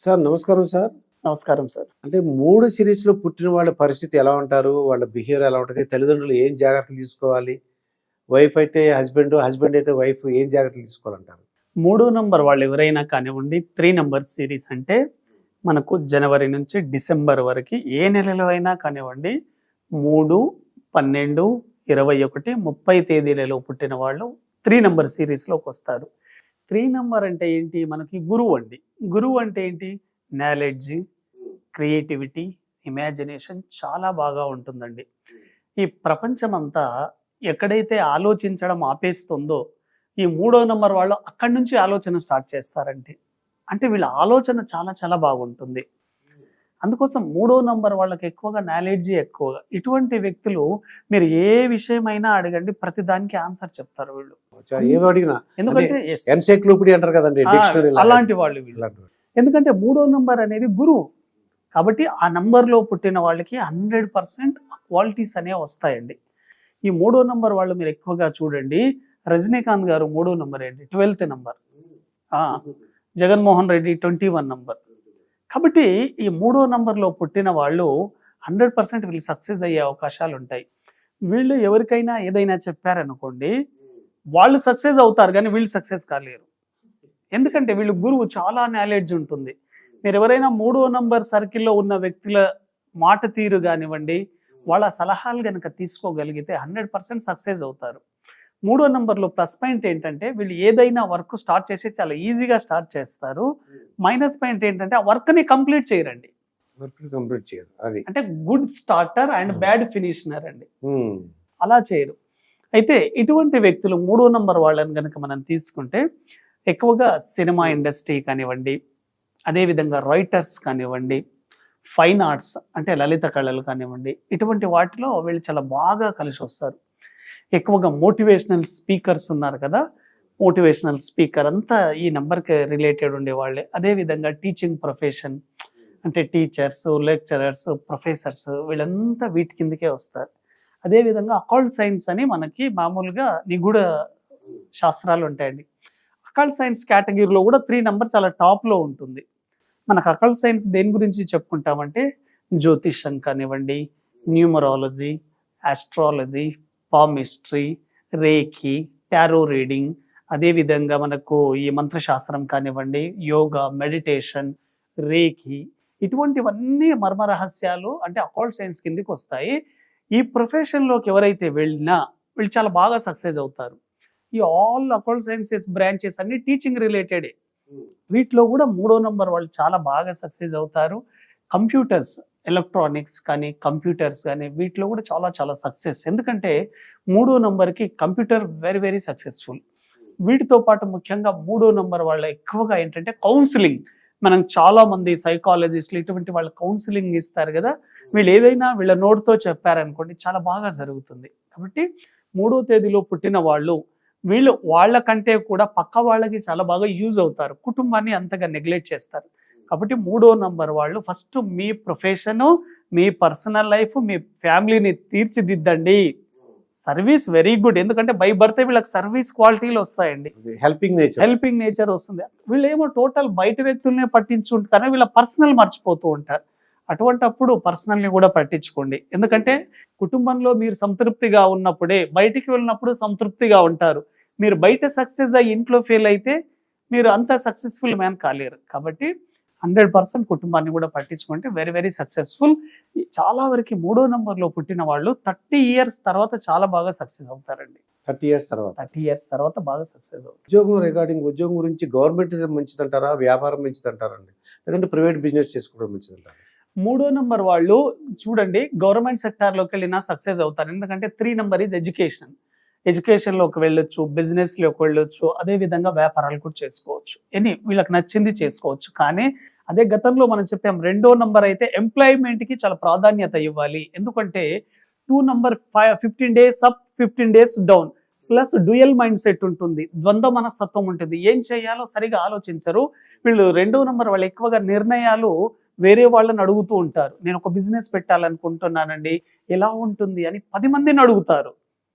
Sir నమస్కారం sir. నమస్కారం sir. అంటే 3 సిరీస్‌లో పుట్టిన వాళ్ళ పరిస్థితి ఎలా ఉంటారు? వాళ్ళ బిహేవియర్ ఎలా ఉంటది? తల్లిదండ్రులు ఏం జాగ్రత్తలు తీసుకోవాలి? వైఫ్ అయితే హస్బెండ్, హస్బెండ్ అయితే వైఫ్ ఏం జాగ్రత్తలు తీసుకోవాలంటారు? 3 నంబర్ వాళ్ళు ఎవరైనా కానివ్వండి, 3 నంబర్ సిరీస్ అంటే మనకు జనవరి నుంచి డిసెంబర్ వరకు ఏ నెలలో అయినా కానివ్వండి 3, 12, 21, 30 తేదీలలో పుట్టిన వాళ్ళు 3 నంబర్ సిరీస్‌లోకి వస్తారు. 3 నంబర్ అంటే ఏంటి? మనకి గురువు అండి. గురువు అంటే ఏంటి? నాలెడ్జ్, క్రియేటివిటీ, ఇమాజినేషన్ చాలా బాగా ఉంటుందండి. ఈ ప్రపంచమంతా ఎక్కడైతే ఆలోచించడం ఆపేస్తుందో ఈ 3వ నంబర్ వాళ్ళు అక్కడి నుంచి ఆలోచన స్టార్ట్ చేస్తారంటే అంటే వీళ్ళ ఆలోచన చాలా చాలా బాగుంటుంది. అందుకోసం 3వ నంబర్ వాళ్ళకి ఎక్కువగా నాలెడ్జీ ఎక్కువగా. ఇటువంటి వ్యక్తులు మీరు ఏ విషయమైనా అడగండి ప్రతి దానికి ఆన్సర్ చెప్తారు వీళ్ళు. ఏం అడిగినా ఎందుకంటే ఎన్సైక్లోపీడియా అంటారు కదండి, డిక్షనరీ అలాంటి వాళ్ళు వీళ్ళు. ఎందుకంటే 3వ నంబర్ అనేది గురువు కాబట్టి ఆ నంబర్లో పుట్టిన వాళ్ళకి 100% క్వాలిటీస్ అనేవి వస్తాయండి. ఈ 3వ నంబర్ వాళ్ళు మీరు ఎక్కువగా చూడండి. రజనీకాంత్ గారు 3వ నంబర్ ఏంటి? 12th number. Jaganmohan Reddy 21 number. కాబట్టి ఈ 3వ నంబర్లో పుట్టిన వాళ్ళు 100% వీళ్ళు సక్సెస్ అయ్యే అవకాశాలు ఉంటాయి. వీళ్ళు ఎవరికైనా ఏదైనా చెప్పారనుకోండి వాళ్ళు సక్సెస్ అవుతారు కానీ వీళ్ళు సక్సెస్ కాలేరు. ఎందుకంటే వీళ్ళు గురువు చాలా నాలెడ్జ్ ఉంటుంది. మీరు ఎవరైనా 3వ నంబర్ సర్కిల్లో ఉన్న వ్యక్తుల మాట తీరు కానివ్వండి వాళ్ళ సలహాలు కనుక తీసుకోగలిగితే 100% సక్సెస్ అవుతారు. 3వ నంబర్లో ప్లస్ పాయింట్ ఏంటంటే వీళ్ళు ఏదైనా వర్క్ స్టార్ట్ చేసి చాలా ఈజీగా స్టార్ట్ చేస్తారు. మైనస్ పాయింట్ ఏంటంటే ఆ వర్క్ని కంప్లీట్ చేయరండి. అంటే గుడ్ స్టార్టర్ అండ్ బ్యాడ్ ఫినిషనర్ అండి, అలా చేయరు. అయితే ఇటువంటి వ్యక్తులు 3వ నంబర్ వాళ్ళని కనుక మనం తీసుకుంటే ఎక్కువగా సినిమా ఇండస్ట్రీ కానివ్వండి, అదేవిధంగా రైటర్స్ కానివ్వండి, ఫైన్ ఆర్ట్స్ అంటే లలిత కళలు కానివ్వండి, ఇటువంటి వాటిలో వీళ్ళు చాలా బాగా కలిసి వస్తారు. ఎక్కువగా మోటివేషనల్ స్పీకర్స్ ఉన్నారు కదా, మోటివేషనల్ స్పీకర్ అంతా ఈ నెంబర్కి రిలేటెడ్ ఉండేవాళ్ళే. అదేవిధంగా టీచింగ్ ప్రొఫెషన్ అంటే టీచర్స్, లెక్చరర్స్, ప్రొఫెసర్స్ వీళ్ళంతా వీటి కిందకే వస్తారు. అదేవిధంగా అకల్ట్ సైన్స్ అని మనకి మామూలుగా నిగూఢ శాస్త్రాలు ఉంటాయండి. అకల్ట్ సైన్స్ కేటగిరీలో కూడా 3 నంబర్ చాలా టాప్లో ఉంటుంది. మనకు అకల్ట్ సైన్స్ దేని గురించి చెప్పుకుంటామంటే జ్యోతిషం కానివ్వండి, numerology, astrology, palmistry, reiki, tarot reading, అదేవిధంగా మనకు ఈ మంత్రశాస్త్రం కానివ్వండి, యోగా, మెడిటేషన్, రేఖీ, ఇటువంటివన్నీ మర్మ రహస్యాలు అంటే అకల్ట్ సైన్స్ కిందకి వస్తాయి. ఈ ప్రొఫెషన్లోకి ఎవరైతే వెళ్ళినా వీళ్ళు చాలా బాగా సక్సెస్ అవుతారు. ఈ ఆల్ అకల్ట్ సైన్సెస్ బ్రాంచెస్ అన్ని టీచింగ్ రిలేటెడే. వీటిలో కూడా 3వ నంబర్ వాళ్ళు చాలా బాగా సక్సెస్ అవుతారు. కంప్యూటర్స్, ఎలక్ట్రానిక్స్ కానీ కంప్యూటర్స్ కానీ వీటిలో కూడా చాలా చాలా సక్సెస్. ఎందుకంటే 3వ నంబర్కి కంప్యూటర్ వెరీ వెరీ సక్సెస్ఫుల్. వీటితో పాటు ముఖ్యంగా 3వ నంబర్ వాళ్ళ ఎక్కువగా ఏంటంటే కౌన్సిలింగ్. మనం చాలా మంది సైకాలజిస్టులు ఇటువంటి వాళ్ళు కౌన్సిలింగ్ ఇస్తారు కదా, వీళ్ళు ఏదైనా వీళ్ళ నోటితో చెప్పారనుకోండి చాలా బాగా జరుగుతుంది. కాబట్టి 3వ తేదీలో పుట్టిన వాళ్ళు వీళ్ళు వాళ్ళకంటే కూడా పక్క వాళ్ళకి చాలా బాగా యూజ్ అవుతారు. కుటుంబాన్ని అంతగా నెగ్లెక్ట్ చేస్తారు. కాబట్టి 3వ నంబర్ వాళ్ళు ఫస్ట్ మీ ప్రొఫెషను, మీ పర్సనల్ లైఫ్, మీ ఫ్యామిలీని తీర్చిదిద్దండి. Service very good. ఎందుకంటే బై బర్త్ వీళ్ళకి సర్వీస్ క్వాలిటీలు వస్తాయండి, హెల్పింగ్ నేచర్ వస్తుంది. వీళ్ళు ఏమో టోటల్ బయట వ్యక్తులనే పట్టించుకుంటారు, వీళ్ళ పర్సనల్ మర్చిపోతూ ఉంటారు. అటువంటప్పుడు పర్సనల్ని కూడా పట్టించుకోండి. ఎందుకంటే కుటుంబంలో మీరు సంతృప్తిగా ఉన్నప్పుడే బయటికి వెళ్ళినప్పుడు సంతృప్తిగా ఉంటారు. మీరు బయట సక్సెస్ అయ్యి ఇంట్లో ఫెయిల్ అయితే మీరు అంత సక్సెస్ఫుల్ మ్యాన్ కాలేరు. కాబట్టి 100% కుటుంబాన్ని కూడా పట్టించుకుంటే వెరీ వెరీ సక్సెస్ఫుల్. చాలా వరకు 3వ నంబర్లో పుట్టిన వాళ్ళు 30 years తర్వాత చాలా బాగా సక్సెస్ అవుతారండి. 30 years తర్వాత బాగా సక్సెస్ అవుతారు. ఉద్యోగం గురించి గవర్నమెంట్ మంచిదంటారా, వ్యాపారం మంచిదంటారండి, లేదంటే ప్రైవేట్ బిజినెస్ చేసుకోవడం మంచిదంటారా? 3వ నంబర్ వాళ్ళు చూడండి గవర్నమెంట్ సెక్టార్లోకి వెళ్ళినా సక్సెస్ అవుతారు. ఎందుకంటే 3 నంబర్ ఈజ్ ఎడ్యుకేషన్. ఎడ్యుకేషన్లోకి వెళ్ళొచ్చు, బిజినెస్లోకి వెళ్ళొచ్చు, అదేవిధంగా వ్యాపారాలు కూడా చేసుకోవచ్చు. వీళ్ళకి నచ్చింది చేసుకోవచ్చు. కానీ అదే గతంలో మనం చెప్పాం 2వ నంబర్ అయితే ఎంప్లాయ్మెంట్కి చాలా ప్రాధాన్యత ఇవ్వాలి. ఎందుకంటే 2 number 15 days up, 15 days down, plus dual mind set ఉంటుంది, ద్వంద్వ మనస్తత్వం ఉంటుంది. ఏం చేయాలో సరిగా ఆలోచించరు వీళ్ళు. 2వ నంబర్ వాళ్ళు ఎక్కువగా నిర్ణయాలు వేరే వాళ్ళని అడుగుతూ ఉంటారు. నేను ఒక బిజినెస్ పెట్టాలనుకుంటున్నానండి, ఎలా ఉంటుంది అని 10 మందిని అడుగుతారు.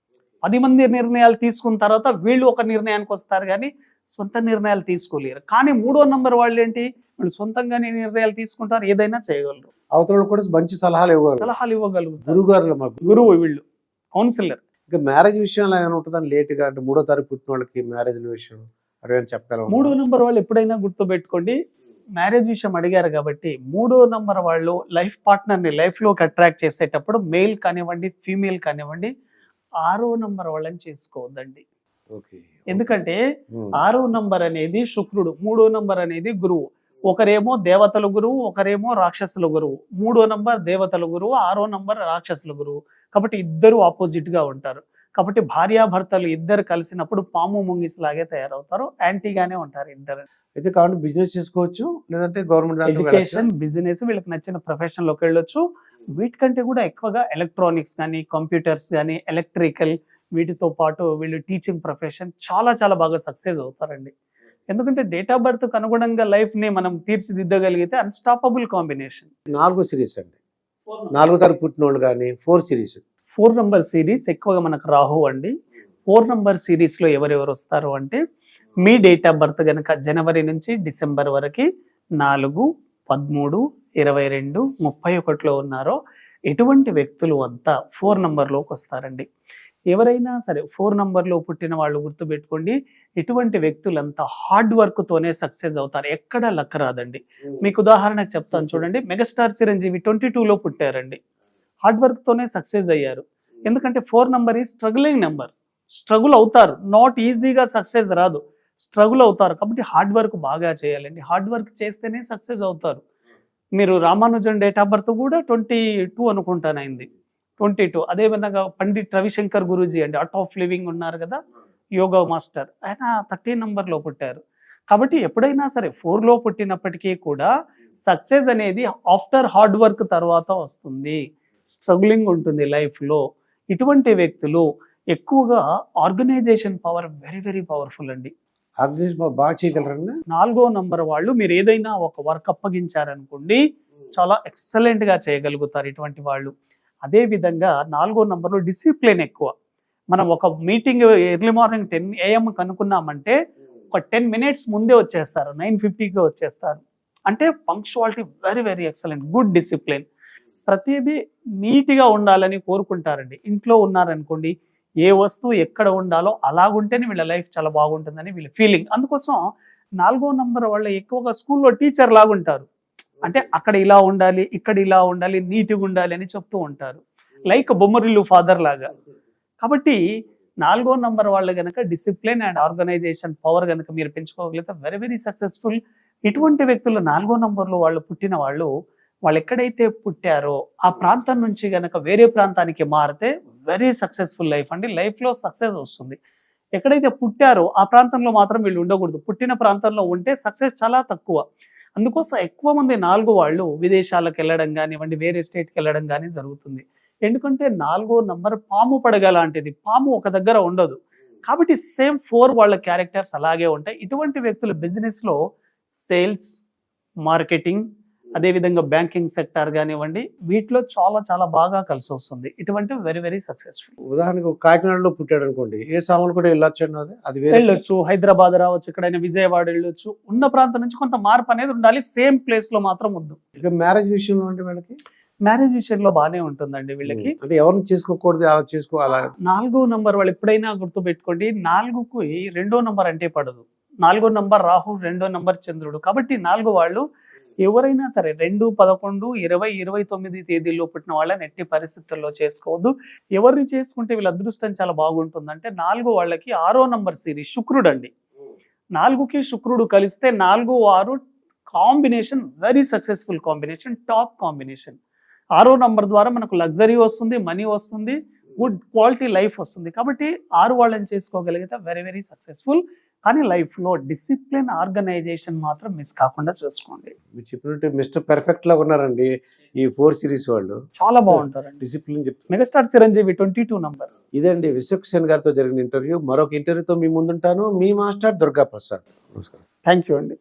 10 మంది నిర్ణయాలు తీసుకున్న తర్వాత వీళ్ళు ఒక నిర్ణయానికి వస్తారు కానీ సొంత నిర్ణయాలు తీసుకోలేరు. కానీ 3వ నంబర్ వాళ్ళు ఏంటి, వీళ్ళు సొంతంగానే నిర్ణయాలు తీసుకుంటారు, ఏదైనా చేయగలరు, అవతల కూడా మంచి సలహాలు ఇవ్వగలరు. సలహాలు ఇవ్వగలుగుతారు. గురుగారు గురువు వీళ్ళు, కౌన్సిలర్. ఇంకా మ్యారేజ్ విషయంలో ఏమైనా ఉంటుందని లేట్గా అంటే 3వ తారీఖు పుట్టిన వాళ్ళకి మ్యారేజ్ విషయం అదే చెప్పగలం. 3వ నంబర్ వాళ్ళు ఎప్పుడైనా గుర్తుపెట్టుకోండి, మ్యారేజ్ విషయం అడిగారు కాబట్టి 3వ నంబర్ వాళ్ళు లైఫ్ పార్ట్నర్ని లైఫ్లోకి అట్రాక్ట్ చేసేటప్పుడు మేల్ కానివ్వండి ఫీమేల్ కానివ్వండి 6వ నంబర్ వాళ్ళని చేసుకోవద్దండి. ఓకే. ఎందుకంటే 6వ నంబర్ అనేది శుక్రుడు, 3వ నంబర్ అనేది గురువు. ఒకరేమో దేవతల గురువు, ఒకరేమో రాక్షసుల గురువు. 3వ నంబర్ దేవతల గురువు, 6వ నంబర్ రాక్షసుల గురువు. కాబట్టి ఇద్దరు ఆపోజిట్ గా ఉంటారు. కాబట్టి భార్యాభర్తలు ఇద్దరు కలిసినప్పుడు పాము ముంగిసిలాగే తయారవుతారు, యాంటీగానే ఉంటారు ఇద్దరు. అయితే కాబట్టి బిజినెస్ చేసుకోవచ్చు, లేదంటే గవర్నమెంట్ ఎడ్యుకేషన్, బిజినెస్, వీళ్ళకి నచ్చిన ప్రొఫెషన్ లోకి వెళ్ళొచ్చు. వీటికంటే కూడా ఎక్కువగా ఎలక్ట్రానిక్స్ కానీ, కంప్యూటర్స్ కానీ, ఎలక్ట్రికల్, వీటితో పాటు వీళ్ళు టీచింగ్ ప్రొఫెషన్ చాలా చాలా బాగా సక్సెస్ అవుతారండి. ఎందుకంటే డేట్ ఆఫ్ బర్త్ అనుగుణంగా లైఫ్ ని మనం తీర్చిదిద్దగలిగితే అన్స్టాపబుల్ కాంబినేషన్. 4 సిరీస్ అండి, 4వ తారీఖు పుట్టిన వాళ్ళు కానీ 4 సిరీస్. 4 నంబర్ సిరీస్ ఎక్కువగా మనకు రాహు అండి. 4 నంబర్ సిరీస్ లో ఎవరెవరు వస్తారు అంటే, మీ డేట్ ఆఫ్ బర్త్ గనక జనవరి నుంచి డిసెంబర్ వరకు 4, 13, 22, 31లో ఉన్నారో ఎటువంటి వ్యక్తులు అంతా 4 నంబర్లోకి వస్తారండి. ఎవరైనా సరే 4 నంబర్లో పుట్టిన వాళ్ళు గుర్తుపెట్టుకోండి, ఇటువంటి వ్యక్తులంతా హార్డ్ వర్క్ తోనే సక్సెస్ అవుతారు, ఎక్కడ లక్ రాదండి. మీకు ఉదాహరణకు చెప్తాను చూడండి, మెగాస్టార్ చిరంజీవి 22లో పుట్టారండి, హార్డ్ వర్క్ తోనే సక్సెస్ అయ్యారు. ఎందుకంటే 4 నంబర్ ఈ స్ట్రగులింగ్ నెంబర్, స్ట్రగుల్ అవుతారు, నాట్ ఈజీగా సక్సెస్ రాదు, స్ట్రగుల్ అవుతారు. కాబట్టి హార్డ్ వర్క్ బాగా చేయాలండి, హార్డ్ వర్క్ చేస్తేనే సక్సెస్ అవుతారు. మీరు రామానుజన్ డేట్ ఆఫ్ బర్త్ కూడా 22 అనుకుంటాను అయింది, 22. అదేవిధంగా పండిట్ రవిశంకర్ గురూజీ అండి, ఆర్ట్ ఆఫ్ లివింగ్ ఉన్నారు కదా, యోగా మాస్టర్, ఆయన 13 నంబర్లో పుట్టారు. కాబట్టి ఎప్పుడైనా సరే 4లో పుట్టినప్పటికీ కూడా సక్సెస్ అనేది ఆఫ్టర్ హార్డ్ వర్క్ తర్వాత వస్తుంది, స్ట్రగులింగ్ ఉంటుంది లైఫ్లో. ఇటువంటి వ్యక్తులు ఎక్కువగా organisation power very very powerful అండి. ఆర్గనైజేషన్ బాగా చేయగలరండి. 4వ నంబర్ వాళ్ళు మీరు ఏదైనా ఒక వర్క్ అప్పగించారనుకోండి, చాలా ఎక్సలెంట్ గా చేయగలుగుతారు ఇటువంటి వాళ్ళు. అదే విధంగా 4వ నంబర్లో డిసిప్లిన్ ఎక్కువ. మనం ఒక మీటింగ్ ఎర్లీ మార్నింగ్ 10 AM కనుక్కున్నామంటే ఒక 10 minutes ముందే వచ్చేస్తారు, 9:50కి వచ్చేస్తారు. అంటే punctuality very very excellent, good discipline. ప్రతిదీ నీట్గా ఉండాలని కోరుకుంటారండి. ఇంట్లో ఉన్నారనుకోండి, ఏ వస్తువు ఎక్కడ ఉండాలో అలాగుంటేనే వీళ్ళ లైఫ్ చాలా బాగుంటుందని వీళ్ళ ఫీలింగ్. అందుకోసం 4వ నంబర్ వాళ్ళు ఎక్కువగా స్కూల్లో టీచర్ లాగుంటారు, అంటే అక్కడ ఇలా ఉండాలి, ఇక్కడ ఇలా ఉండాలి, నీట్గా ఉండాలి అని చెప్తూ ఉంటారు, లైక్ బొమ్మరిల్లు ఫాదర్ లాగా. కాబట్టి 4వ నంబర్ వాళ్ళు కనుక డిసిప్లిన్ అండ్ ఆర్గనైజేషన్ పవర్ కనుక మీరు పెంచుకోగలిగితే వెరీ వెరీ సక్సెస్ఫుల్. ఇటువంటి వ్యక్తులు 4వ నంబర్లో వాళ్ళు పుట్టిన వాళ్ళు ఎక్కడైతే పుట్టారో ఆ ప్రాంతం నుంచి గనక వేరే ప్రాంతానికి మారితే వెరీ సక్సెస్ఫుల్ లైఫ్ అండి, లైఫ్లో సక్సెస్ వస్తుంది. ఎక్కడైతే పుట్టారో ఆ ప్రాంతంలో మాత్రం వీళ్ళు ఉండకూడదు, పుట్టిన ప్రాంతంలో ఉంటే సక్సెస్ చాలా తక్కువ. అందుకోసం ఎక్కువ మంది 4 వాళ్ళు విదేశాలకు వెళ్ళడం కానివ్వండి, వేరే స్టేట్కి వెళ్ళడం కానీ జరుగుతుంది. ఎందుకంటే 4వ నంబర్ పాము పడగ లాంటిది, పాము ఒక దగ్గర ఉండదు. కాబట్టి సేమ్ 4 వాళ్ళ క్యారెక్టర్స్ అలాగే ఉంటాయి. ఇటువంటి వ్యక్తులు బిజినెస్లో సేల్స్, మార్కెటింగ్, అదేవిధంగా బ్యాంకింగ్ సెక్టార్ కానివ్వండి, వీటిలో చాలా చాలా బాగా కలిసి వస్తుంది. ఇటువంటి వెరీ వెరీ సక్సెస్ఫుల్. ఉదాహరణకు కాకినాడలో పుట్టాడు అనుకోండి, ఏ సామాన్లు కూడా వెళ్ళొచ్చు, అది వెళ్ళొచ్చు, హైదరాబాద్ రావచ్చు, ఎక్కడైనా విజయవాడ వెళ్ళొచ్చు. ఉన్న ప్రాంతం నుంచి కొంత మార్పు అనేది ఉండాలి, సేమ్ ప్లేస్ లో మాత్రం వద్దు. ఇక మ్యారేజ్ విషయంలో అంటే వీళ్ళకి మ్యారేజ్ విషయంలో బాగానే ఉంటుందండి వీళ్ళకి. అంటే ఎవరిని చేసుకోకూడదు, అలా చేసుకోవాలి. 4వ నంబర్ వాళ్ళు ఎప్పుడైనా గుర్తు పెట్టుకోండి, 4కు 2వ నంబర్ అంటే పడదు. 4వ నంబర్ రాహు, 2వ నంబర్ చంద్రుడు. కాబట్టి 4 వాళ్ళు ఎవరైనా సరే 2, 11, 20, 29 తేదీల్లో పుట్టిన వాళ్ళని ఎట్టి పరిస్థితుల్లో చేసుకోవద్దు. ఎవరిని చేసుకుంటే వీళ్ళ అదృష్టం చాలా బాగుంటుందంటే 4 వాళ్ళకి 6వ నంబర్ సిరీస్ శుక్రుడు అండి. 4కి శుక్రుడు కలిస్తే 4, 6 combination very successful combination, top combination. 6వ నంబర్ ద్వారా మనకు లగ్జరీ వస్తుంది, మనీ వస్తుంది, గుడ్ క్వాలిటీ లైఫ్ వస్తుంది. కాబట్టి 6 వాళ్ళని చేసుకోగలిగితే వెరీ వెరీ సక్సెస్ఫుల్. కానీ లైఫ్లో డిసిప్లిన్, ఆర్గనైజేషన్ మాత్రం మిస్ కాకుండా చూసుకోండి. మీరు చెప్పినట్టు మిస్టర్ పర్ఫెక్ట్ లా ఉన్నారండి ఈ 4 సిరీస్ వాళ్ళు, చాలా బాగుంటారండి. డిసిప్లిన్ చెప్తారు. Megastar Chiranjeevi 22 number. ఇదండి విశ్వక్సేన్ గారితో జరిగిన ఇంటర్వ్యూ. మరొక ఇంటర్వ్యూతో మీ ముందుంటాను. మీ మాస్టర్ దుర్గా ప్రసాద్. నమస్కారం. థ్యాంక్ యూ అండి.